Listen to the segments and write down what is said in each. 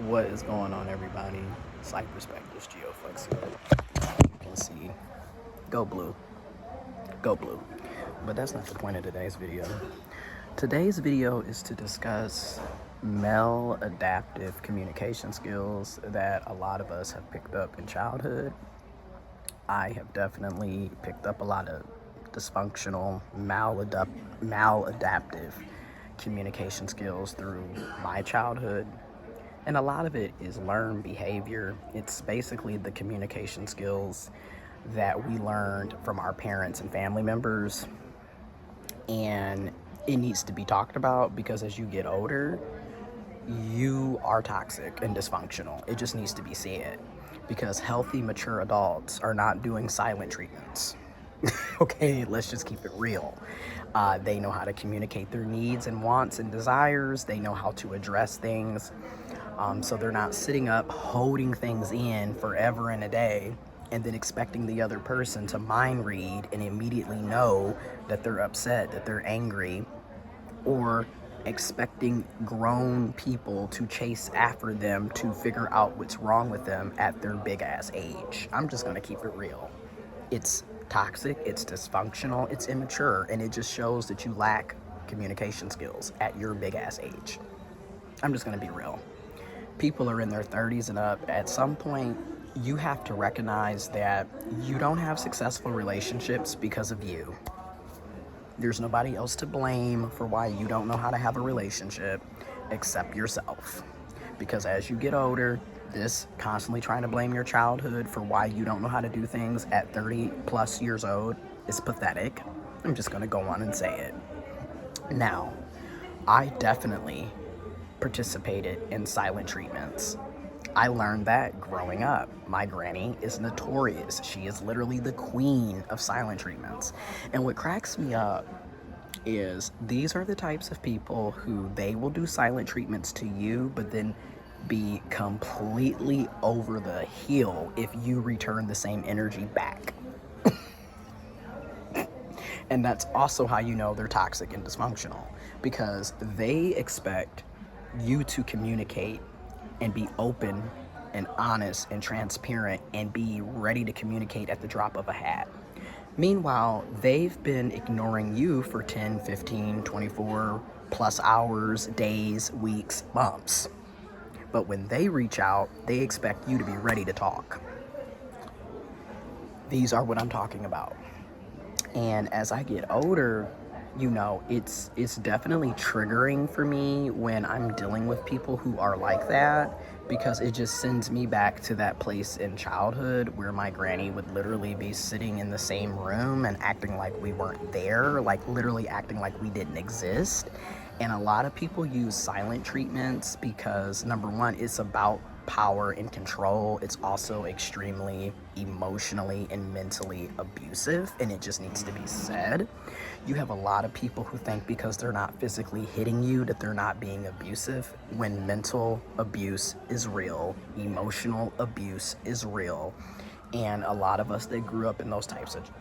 What is going on, everybody? Site Perspectives Geoflex here. You can see, go blue, go blue. But that's not the point of today's video. Today's video is to discuss maladaptive communication skills that a lot of us have picked up in childhood. I have definitely picked up a lot of dysfunctional, maladaptive communication skills through my childhood. And a lot of it is learned behavior. It's basically the communication skills that we learned from our parents and family members. And it needs to be talked about because as you get older, you are toxic and dysfunctional. It just needs to be said because healthy, mature adults are not doing silent treatments. Okay, let's just keep it real. They know how to communicate their needs and wants and desires. They know how to address things. So they're not sitting up holding things in forever and a day and then expecting the other person to mind read and immediately know that they're upset, that they're angry, or expecting grown people to chase after them to figure out what's wrong with them at their big ass age. I'm just gonna keep it real. It's toxic, it's dysfunctional, it's immature, and it just shows that you lack communication skills at your big ass age. I'm just gonna be real. People are in their 30s and up. At some point, you have to recognize that you don't have successful relationships because of you. There's nobody else to blame for why you don't know how to have a relationship except yourself. Because as you get older, this constantly trying to blame your childhood for why you don't know how to do things at 30 plus years old is pathetic. I'm just gonna go on and say it. Now, I definitely participated in silent treatments. I learned that growing up. My granny is notorious. She is literally the queen of silent treatments. And what cracks me up is these are the types of people who they will do silent treatments to you, but then be completely over the hill if you return the same energy back. And that's also how you know they're toxic and dysfunctional, because they expect you to communicate and be open and honest and transparent and be ready to communicate at the drop of a hat. Meanwhile, they've been ignoring you for 10, 15, 24 plus hours, days, weeks, months. But when they reach out, they expect you to be ready to talk. These are what I'm talking about. And as I get older, you know, it's definitely triggering for me when I'm dealing with people who are like that, because it just sends me back to that place in childhood where my granny would literally be sitting in the same room and acting like we weren't there, like literally acting like we didn't exist. And a lot of people use silent treatments because, number one, it's about power and control. It's also extremely emotionally and mentally abusive, and it just needs to be said. You have a lot of people who think because they're not physically hitting you that they're not being abusive, when mental abuse is real, emotional abuse is real. And a lot of us that grew up in those types of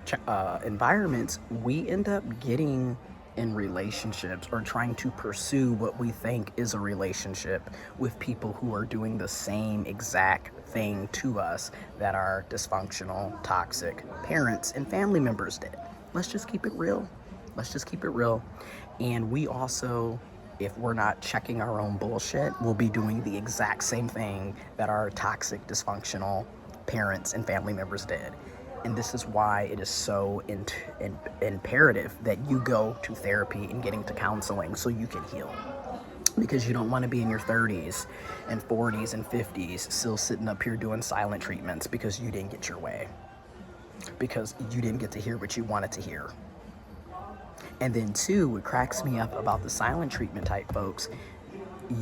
environments, we end up getting in relationships or trying to pursue what we think is a relationship with people who are doing the same exact thing to us that our dysfunctional, toxic parents and family members did. Let's just keep it real. Let's just keep it real. And we also, if we're not checking our own bullshit, we'll be doing the exact same thing that our toxic, dysfunctional parents and family members did. And this is why it is so imperative that you go to therapy and getting to counseling so you can heal. Because you don't want to be in your 30s and 40s and 50s still sitting up here doing silent treatments because you didn't get your way. Because you didn't get to hear what you wanted to hear. And then two, what cracks me up about the silent treatment type folks,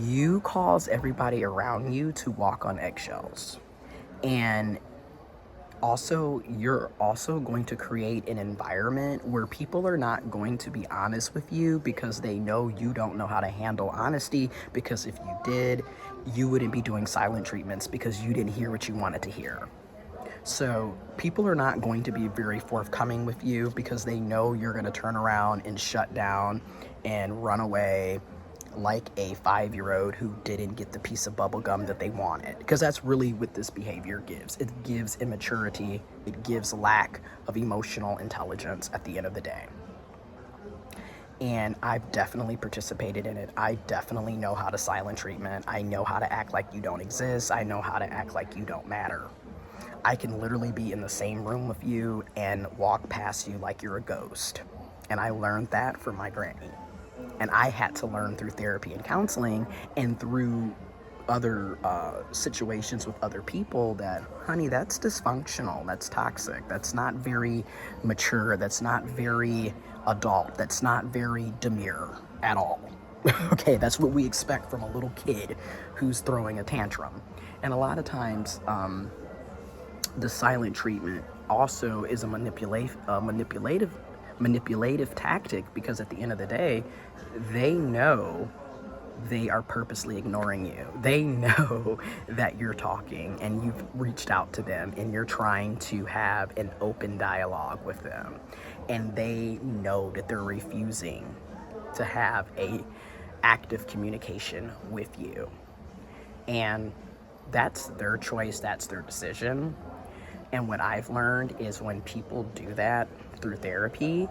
you cause everybody around you to walk on eggshells. And also, you're also going to create an environment where people are not going to be honest with you because they know you don't know how to handle honesty, because if you did, you wouldn't be doing silent treatments because you didn't hear what you wanted to hear. So people are not going to be very forthcoming with you because they know you're going to turn around and shut down and run away, like a 5-year-old who didn't get the piece of bubble gum that they wanted. Because that's really what this behavior gives. It gives immaturity. It gives lack of emotional intelligence at the end of the day. And I've definitely participated in it. I definitely know how to silent treatment. I know how to act like you don't exist. I know how to act like you don't matter. I can literally be in the same room with you and walk past you like you're a ghost. And I learned that from my granny. And I had to learn through therapy and counseling and through other situations with other people that, honey, that's dysfunctional, that's toxic, that's not very mature, that's not very adult, that's not very demure at all. Okay, that's what we expect from a little kid who's throwing a tantrum. And a lot of times, the silent treatment also is a manipulative tactic, because at the end of the day, they know they are purposely ignoring you. They know that you're talking and you've reached out to them and you're trying to have an open dialogue with them. And they know that they're refusing to have a active communication with you. And that's their choice, that's their decision. And what I've learned is when people do that through therapy,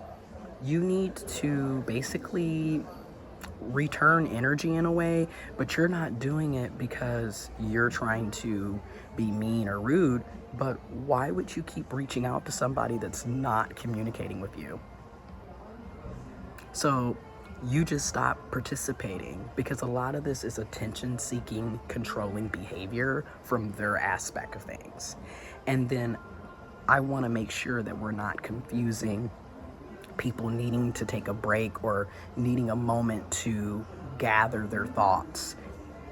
you need to basically return energy in a way, but you're not doing it because you're trying to be mean or rude. But why would you keep reaching out to somebody that's not communicating with you? So you just stop participating, because a lot of this is attention-seeking, controlling behavior from their aspect of things. And then I want to make sure that we're not confusing people needing to take a break or needing a moment to gather their thoughts,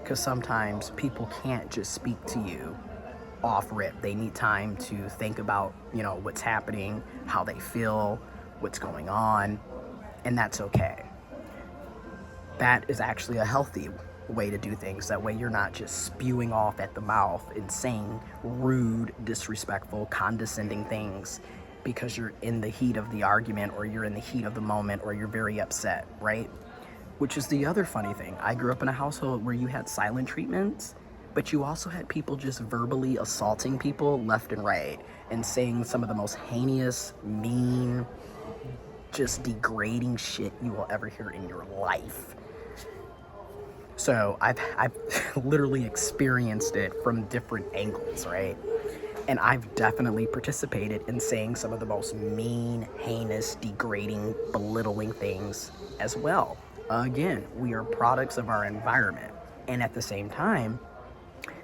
because sometimes people can't just speak to you off rip. They need time to think about, what's happening, how they feel, what's going on, and that's okay. That is actually a healthy way to do things. That way you're not just spewing off at the mouth and saying rude, disrespectful, condescending things because you're in the heat of the argument, or you're in the heat of the moment, or you're very upset, right? Which is the other funny thing. I grew up in a household where you had silent treatments, but you also had people just verbally assaulting people left and right and saying some of the most heinous, mean, just degrading shit you will ever hear in your life. So I've literally experienced it from different angles, right? And I've definitely participated in saying some of the most mean, heinous, degrading, belittling things as well. Again, we are products of our environment. And at the same time,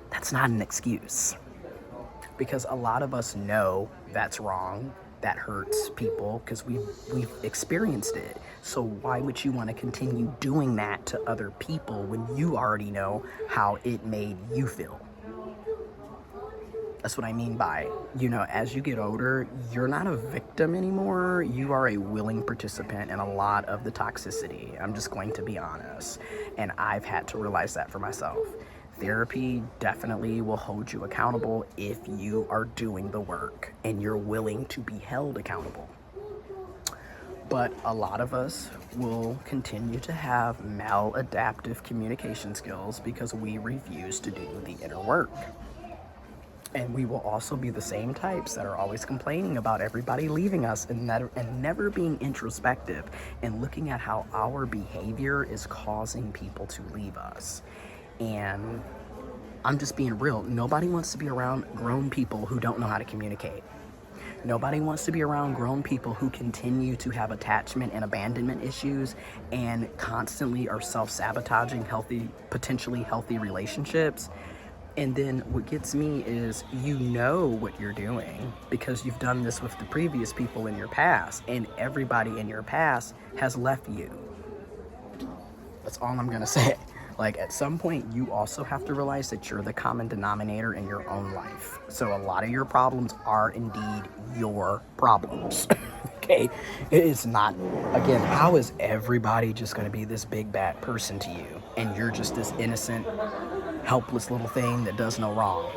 that's not an excuse. Because a lot of us know that's wrong, that hurts people, because we've experienced it. So why would you want to continue doing that to other people when you already know how it made you feel? That's what I mean by, as you get older, you're not a victim anymore. You are a willing participant in a lot of the toxicity. I'm just going to be honest. And I've had to realize that for myself. Therapy definitely will hold you accountable if you are doing the work and you're willing to be held accountable. But a lot of us will continue to have maladaptive communication skills because we refuse to do the inner work. And we will also be the same types that are always complaining about everybody leaving us and never being introspective and looking at how our behavior is causing people to leave us. And I'm just being real. Nobody wants to be around grown people who don't know how to communicate. Nobody wants to be around grown people who continue to have attachment and abandonment issues and constantly are self-sabotaging potentially healthy relationships. And then what gets me is what you're doing because you've done this with the previous people in your past, and everybody in your past has left you. That's all I'm going to say. At some point, you also have to realize that you're the common denominator in your own life. So a lot of your problems are indeed your problems. Okay? It is not, again, how is everybody just going to be this big bad person to you? And you're just this innocent, helpless little thing that does no wrong.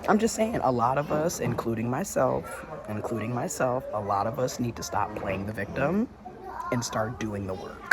I'm just saying, a lot of us, including myself, a lot of us need to stop playing the victim and start doing the work.